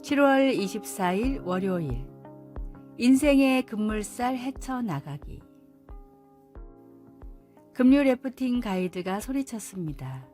7월 24일 월요일 인생의 급물살 헤쳐나가기. 급류 래프팅 가이드가 소리쳤습니다.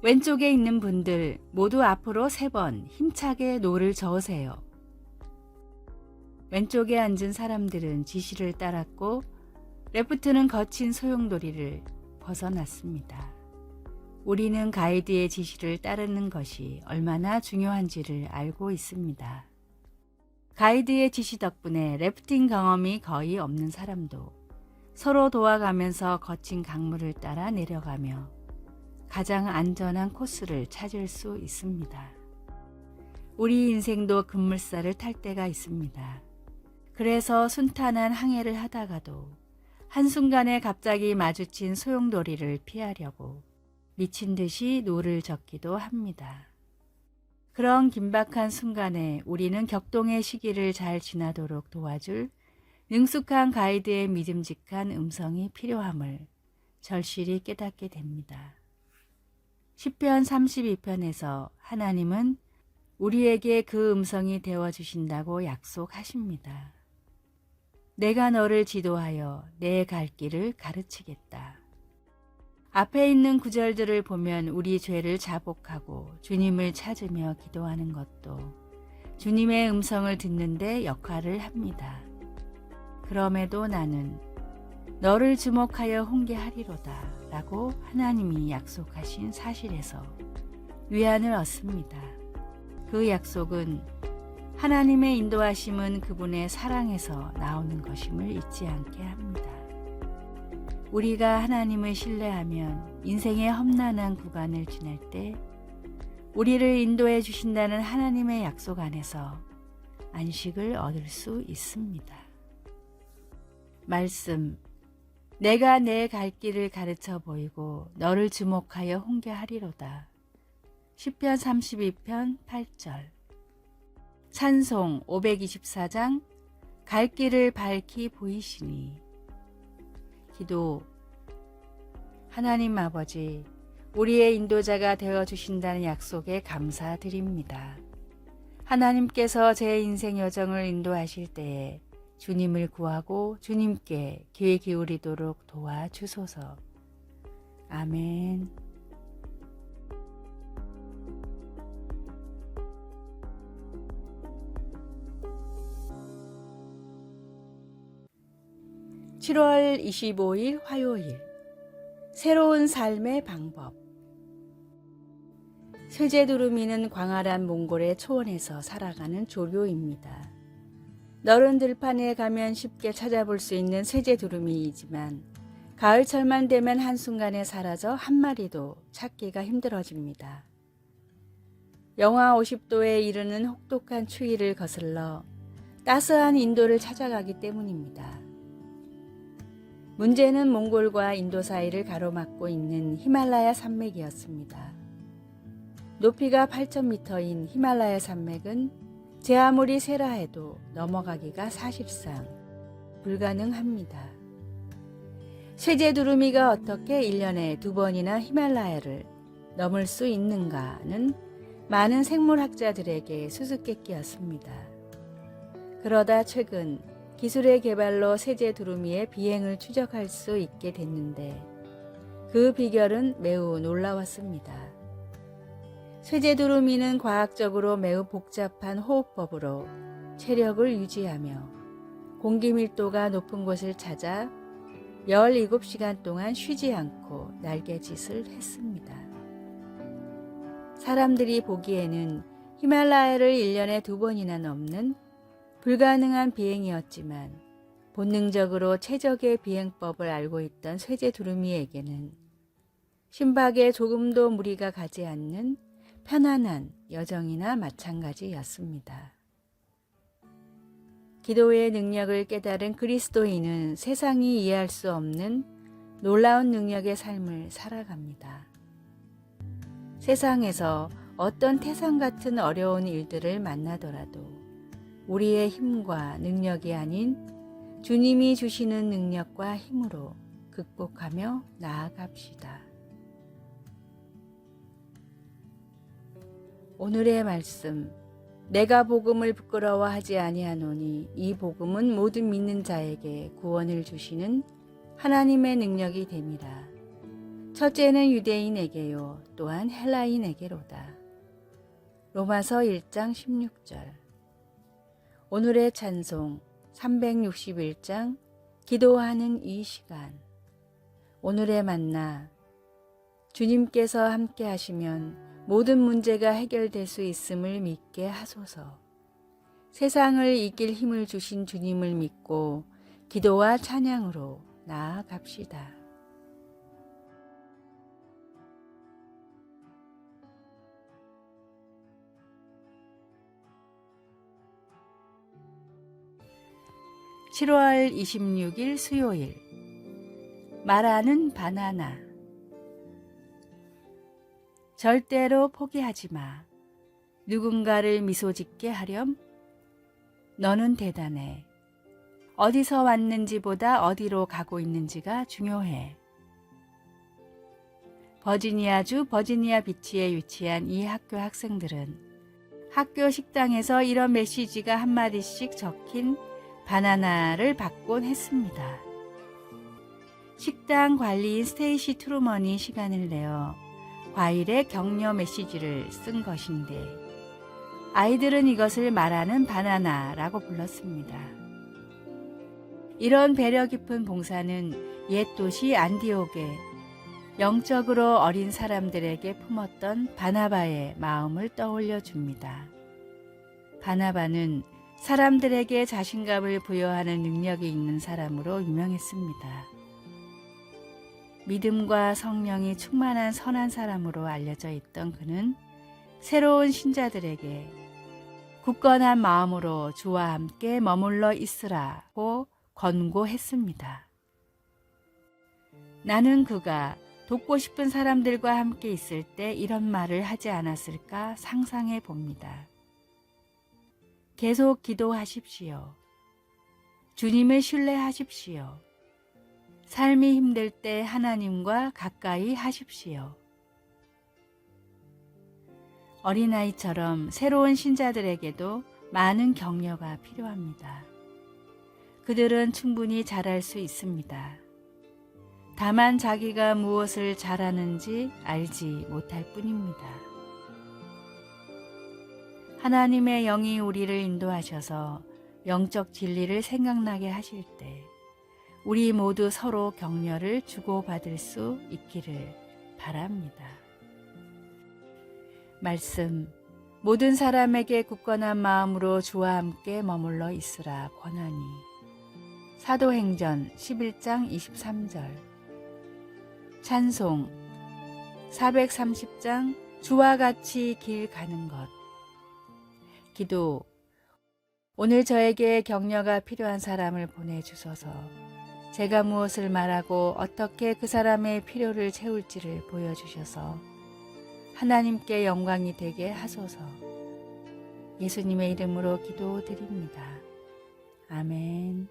왼쪽에 있는 분들 모두 앞으로 3번 힘차게 노를 저으세요. 왼쪽에 앉은 사람들은 지시를 따랐고 래프트는 거친 소용돌이를 벗어났습니다. 우리는 가이드의 지시를 따르는 것이 얼마나 중요한지를 알고 있습니다. 가이드의 지시 덕분에 래프팅 경험이 거의 없는 사람도 서로 도와가면서 거친 강물을 따라 내려가며 가장 안전한 코스를 찾을 수 있습니다. 우리 인생도 급물살을 탈 때가 있습니다. 그래서 순탄한 항해를 하다가도 한순간에 갑자기 마주친 소용돌이를 피하려고 미친 듯이 노를 젓기도 합니다. 그런 긴박한 순간에 우리는 격동의 시기를 잘 지나도록 도와줄 능숙한 가이드의 믿음직한 음성이 필요함을 절실히 깨닫게 됩니다. 시편 32편에서 하나님은 우리에게 그 음성이 되어주신다고 약속하십니다. 내가 너를 지도하여 내 갈 길을 가르치겠다. 앞에 있는 구절들을 보면 우리 죄를 자복하고 주님을 찾으며 기도하는 것도 주님의 음성을 듣는데 역할을 합니다. 그럼에도 나는 너를 주목하여 훈계하리로다 라고 하나님이 약속하신 사실에서 위안을 얻습니다. 그 약속은 하나님의 인도하심은 그분의 사랑에서 나오는 것임을 잊지 않게 합니다. 우리가 하나님을 신뢰하면 인생의 험난한 구간을 지날 때 우리를 인도해 주신다는 하나님의 약속 안에서 안식을 얻을 수 있습니다. 말씀, 내가 내 갈 길을 가르쳐 보이고 너를 주목하여 훈계하리로다. 시편 32편 8절. 찬송 524장 갈 길을 밝히 보이시니. 기도. 하나님 아버지, 우리의 인도자가 되어주신다는 약속에 감사드립니다. 하나님께서 제 인생 여정을 인도하실 때에 주님을 구하고 주님께 귀 기울이도록 도와주소서. 아멘. (7월 25일) 화요일 새로운 삶의 방법. 쇠제두루미는 광활한 몽골의 초원에서 살아가는 조류입니다. 너른 들판에 가면 쉽게 찾아볼 수 있는 쇠제두루미이지만 가을철만 되면 한순간에 사라져 한 마리도 찾기가 힘들어집니다. 영하 50도에 이르는 혹독한 추위를 거슬러 따스한 인도를 찾아가기 때문입니다. 문제는 몽골과 인도 사이를 가로막고 있는 히말라야 산맥이었습니다. 높이가 8,000m인 히말라야 산맥은 제 아무리 세라 해도 넘어가기가 사실상 불가능합니다. 쇠제두루미가 어떻게 1년에 2번이나 히말라야를 넘을 수 있는가는 많은 생물학자들에게 수수께끼였습니다. 그러다 최근 기술의 개발로 쇠제두루미의 비행을 추적할 수 있게 됐는데 그 비결은 매우 놀라웠습니다. 쇠제두루미는 과학적으로 매우 복잡한 호흡법으로 체력을 유지하며 공기 밀도가 높은 곳을 찾아 17시간 동안 쉬지 않고 날개짓을 했습니다. 사람들이 보기에는 히말라야를 1년에 2번이나 넘는 불가능한 비행이었지만 본능적으로 최적의 비행법을 알고 있던 쇠제두루미에게는 심박에 조금도 무리가 가지 않는 편안한 여정이나 마찬가지였습니다. 기도의 능력을 깨달은 그리스도인은 세상이 이해할 수 없는 놀라운 능력의 삶을 살아갑니다. 세상에서 어떤 태산 같은 어려운 일들을 만나더라도 우리의 힘과 능력이 아닌 주님이 주시는 능력과 힘으로 극복하며 나아갑시다. 오늘의 말씀, 내가 복음을 부끄러워하지 아니하노니 이 복음은 모든 믿는 자에게 구원을 주시는 하나님의 능력이 됨이라. 첫째는 유대인에게요 또한 헬라인에게로다. 로마서 1장 16절. 오늘의 찬송 361장 기도하는 이 시간. 오늘의 만나. 주님께서 함께 하시면 모든 문제가 해결될 수 있음을 믿게 하소서. 세상을 이길 힘을 주신 주님을 믿고 기도와 찬양으로 나아갑시다. (7월 26일) 수요일. 말하는 바나나. 절대로 포기하지 마. 누군가를 미소 짓게 하렴? 너는 대단해. 어디서 왔는지보다 어디로 가고 있는지가 중요해. 버지니아주 버지니아 비치에 위치한 이 학교 학생들은 학교 식당에서 이런 메시지가 한마디씩 적힌 바나나를 받곤 했습니다. 식당 관리인 스테이시 트루먼이 시간을 내어 과일의 격려 메시지를 쓴 것인데 아이들은 이것을 말하는 바나나라고 불렀습니다. 이런 배려 깊은 봉사는 옛 도시 안디옥에 영적으로 어린 사람들에게 품었던 바나바의 마음을 떠올려 줍니다. 바나바는 사람들에게 자신감을 부여하는 능력이 있는 사람으로 유명했습니다. 믿음과 성령이 충만한 선한 사람으로 알려져 있던 그는 새로운 신자들에게 굳건한 마음으로 주와 함께 머물러 있으라고 권고했습니다. 나는 그가 돕고 싶은 사람들과 함께 있을 때 이런 말을 하지 않았을까 상상해 봅니다. 계속 기도하십시오. 주님을 신뢰하십시오. 삶이 힘들 때 하나님과 가까이 하십시오. 어린아이처럼 새로운 신자들에게도 많은 격려가 필요합니다. 그들은 충분히 잘할 수 있습니다. 다만 자기가 무엇을 잘하는지 알지 못할 뿐입니다. 하나님의 영이 우리를 인도하셔서 영적 진리를 생각나게 하실 때 우리 모두 서로 격려를 주고받을 수 있기를 바랍니다. 말씀. 모든 사람에게 굳건한 마음으로 주와 함께 머물러 있으라 권하니. 사도행전 11장 23절. 찬송 430장 주와 같이 길 가는 것. 기도. 오늘 저에게 격려가 필요한 사람을 보내주소서. 제가 무엇을 말하고 어떻게 그 사람의 필요를 채울지를 보여주셔서 하나님께 영광이 되게 하소서. 예수님의 이름으로 기도드립니다. 아멘.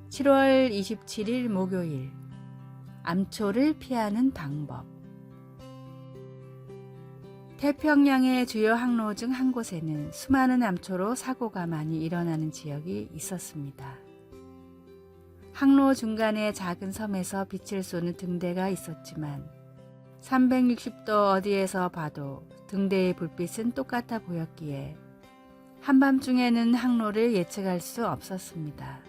(7월 27일) 목요일. 암초를 피하는 방법. 태평양의 주요 항로 중 한 곳에는 수많은 암초로 사고가 많이 일어나는 지역이 있었습니다. 항로 중간에 작은 섬에서 빛을 쏘는 등대가 있었지만 360도 어디에서 봐도 등대의 불빛은 똑같아 보였기에 한밤중에는 항로를 예측할 수 없었습니다.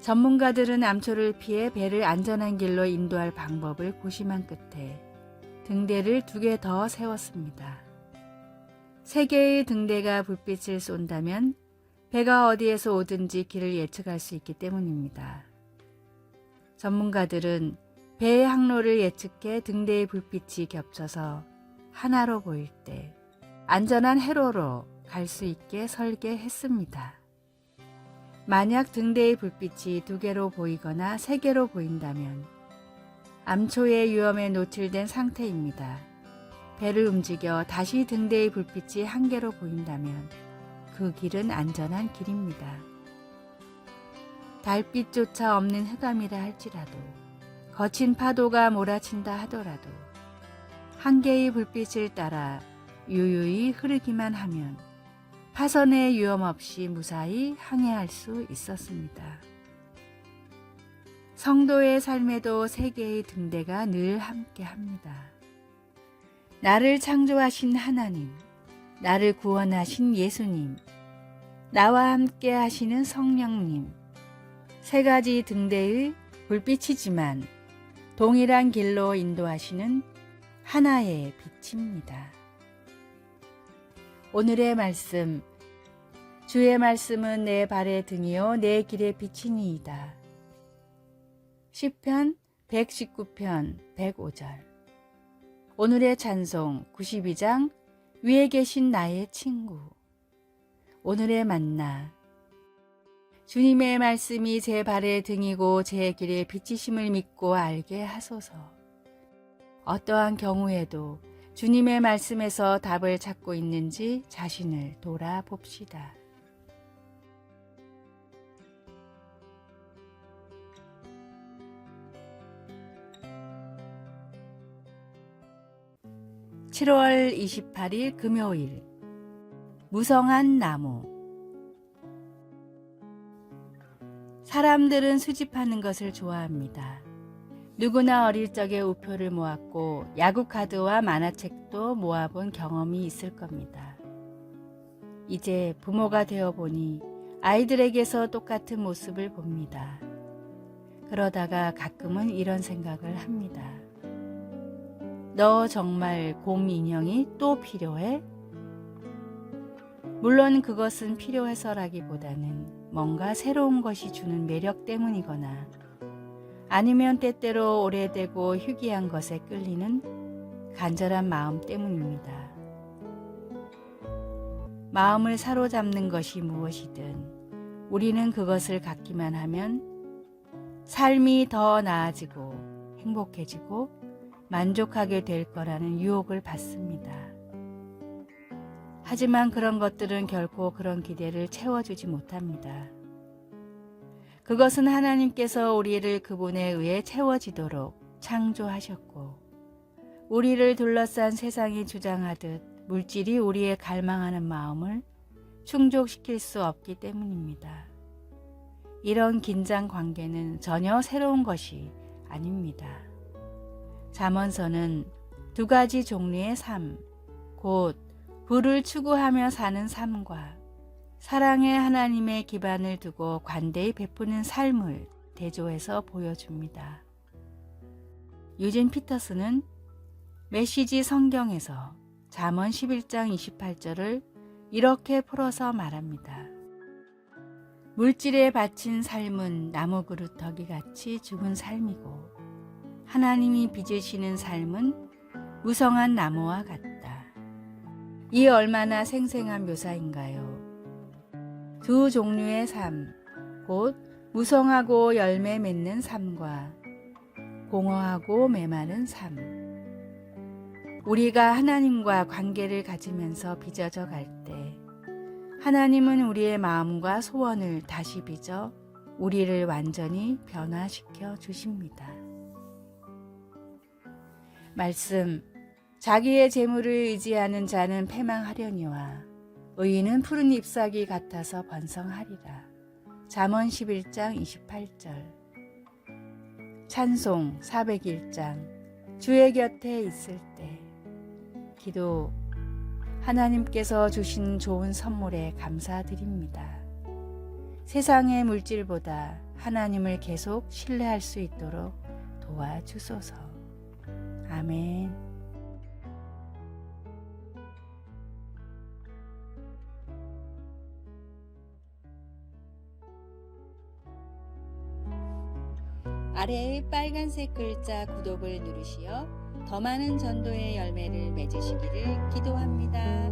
전문가들은 암초를 피해 배를 안전한 길로 인도할 방법을 고심한 끝에 등대를 2개 더 세웠습니다. 3개의 등대가 불빛을 쏜다면 배가 어디에서 오든지 길을 예측할 수 있기 때문입니다. 전문가들은 배의 항로를 예측해 등대의 불빛이 겹쳐서 하나로 보일 때 안전한 해로로 갈 수 있게 설계했습니다. 만약 등대의 불빛이 2개로 보이거나 3개로 보인다면 암초의 위험에 노출된 상태입니다. 배를 움직여 다시 등대의 불빛이 1개로 보인다면 그 길은 안전한 길입니다. 달빛조차 없는 흑암이라 할지라도, 거친 파도가 몰아친다 하더라도 한 개의 불빛을 따라 유유히 흐르기만 하면 파선의 위험 없이 무사히 항해할 수 있었습니다. 성도의 삶에도 세 개의 등대가 늘 함께합니다. 나를 창조하신 하나님, 나를 구원하신 예수님, 나와 함께 하시는 성령님, 세 가지 등대의 불빛이지만 동일한 길로 인도하시는 하나의 빛입니다. 오늘의 말씀, 주의 말씀은 내 발의 등이요 내 길의 빛이니이다. 시편 119편 105절. 오늘의 찬송 92장 위에 계신 나의 친구. 오늘의 만나. 주님의 말씀이 제 발의 등이고 제 길의 빛이심을 믿고 알게 하소서. 어떠한 경우에도 주님의 말씀에서 답을 찾고 있는지 자신을 돌아봅시다. (7월 28일) 금요일. 무성한 나무. 사람들은 수집하는 것을 좋아합니다. 누구나 어릴 적에 우표를 모았고 야구 카드와 만화책도 모아본 경험이 있을 겁니다. 이제 부모가 되어 보니 아이들에게서 똑같은 모습을 봅니다. 그러다가 가끔은 이런 생각을 합니다. 너 정말 곰 인형이 또 필요해? 물론 그것은 필요해서라기보다는 뭔가 새로운 것이 주는 매력 때문이거나 아니면 때때로 오래되고 희귀한 것에 끌리는 간절한 마음 때문입니다. 마음을 사로잡는 것이 무엇이든 우리는 그것을 갖기만 하면 삶이 더 나아지고 행복해지고 만족하게 될 거라는 유혹을 받습니다. 하지만 그런 것들은 결코 그런 기대를 채워주지 못합니다. 그것은 하나님께서 우리를 그분에 의해 채워지도록 창조하셨고 우리를 둘러싼 세상이 주장하듯 물질이 우리의 갈망하는 마음을 충족시킬 수 없기 때문입니다. 이런 긴장 관계는 전혀 새로운 것이 아닙니다. 잠언서는 두 가지 종류의 삶, 곧 부를 추구하며 사는 삶과 사랑의 하나님의 기반을 두고 관대히 베푸는 삶을 대조해서 보여줍니다. 유진 피터스는 메시지 성경에서 잠언 11장 28절을 이렇게 풀어서 말합니다. 물질에 바친 삶은 나무 그루 덕이같이 죽은 삶이고 하나님이 빚으시는 삶은 무성한 나무와 같다. 이 얼마나 생생한 묘사인가요? 두 종류의 삶, 곧 무성하고 열매 맺는 삶과 공허하고 메마른 삶. 우리가 하나님과 관계를 가지면서 빚어져 갈 때 하나님은 우리의 마음과 소원을 다시 빚어 우리를 완전히 변화시켜 주십니다. 말씀, 자기의 재물을 의지하는 자는 패망하려니와 의인은 푸른 잎사귀 같아서 번성하리라. 잠언 11장 28절. 찬송 401장. 주의 곁에 있을 때. 기도. 하나님께서 주신 좋은 선물에 감사드립니다. 세상의 물질보다 하나님을 계속 신뢰할 수 있도록 도와주소서. 아멘. 아래의 빨간색 글자 구독을 누르시어 더 많은 전도의 열매를 맺으시기를 기도합니다.